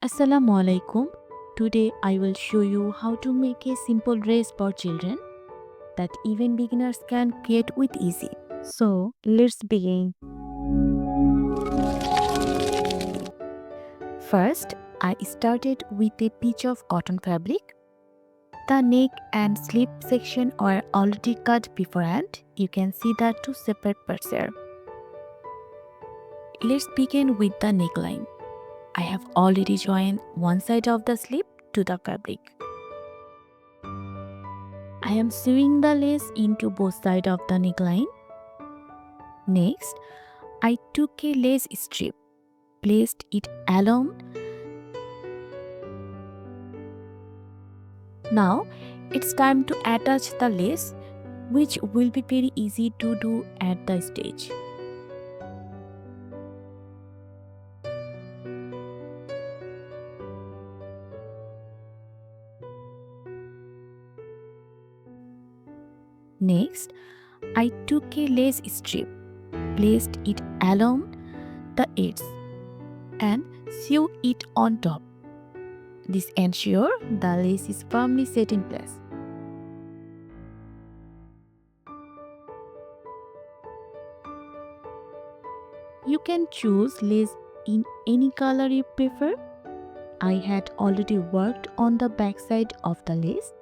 Assalamu alaikum. Today I will show you how to make a simple dress for children that even beginners can create with easy. So let's begin. First, I started with a piece of cotton fabric. The neck and sleeve section are already cut beforehand. You can see the two separate parts here. Let's begin with the neckline. I have already joined one side of the sleeve to the fabric. I am sewing the lace into both sides of the neckline. Next, I took a lace strip, placed it along. Now, it's time to attach the lace, which will be very easy to do at the stage. Next, I took a lace strip, placed it along the edge and sew it on top. This ensures the lace is firmly set in place. You can choose lace in any color you prefer. I had already worked on the back side of the lace.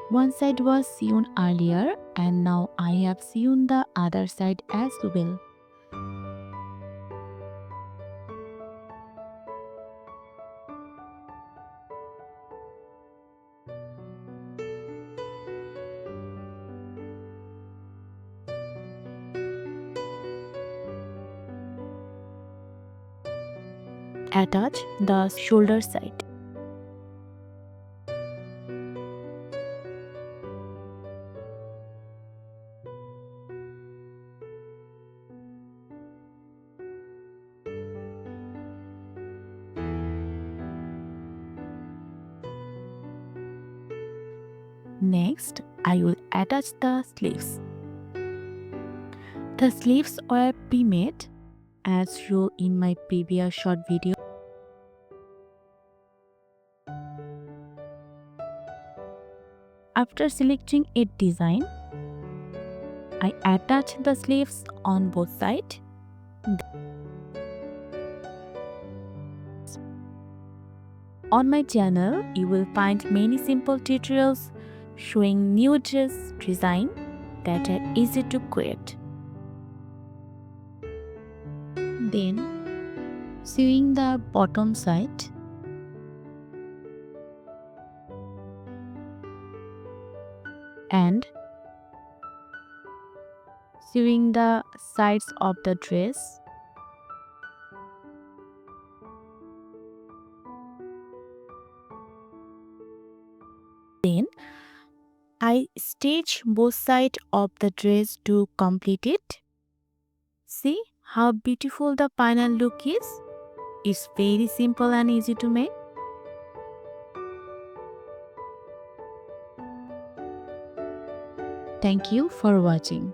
One side was sewn earlier and now I have sewn the other side as well. Attach the shoulder side. Next, I will attach the sleeves. The sleeves were pre-made as shown in my previous short video. After selecting a design, I attach the sleeves on both sides. On my channel, you will find many simple tutorials showing new dress design that are easy to create. Then, sewing the bottom side. And sewing the sides of the dress. Then I stitch both sides of the dress to complete it. See how beautiful the final look is? It's very simple and easy to make. Thank you for watching.